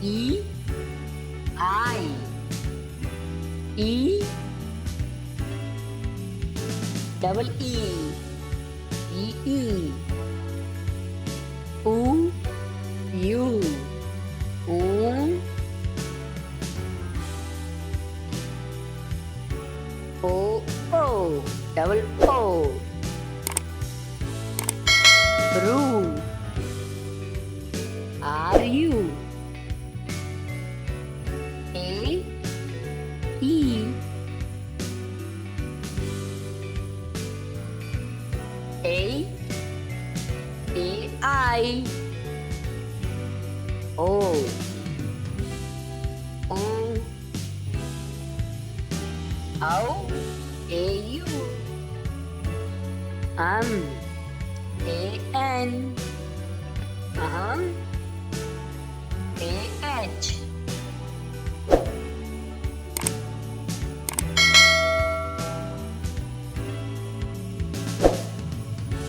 E, I, E, double E, E, E, U, U, U, O, O, double O, Ru, R, U, A, E, A, I, O, O, A, U, A, N,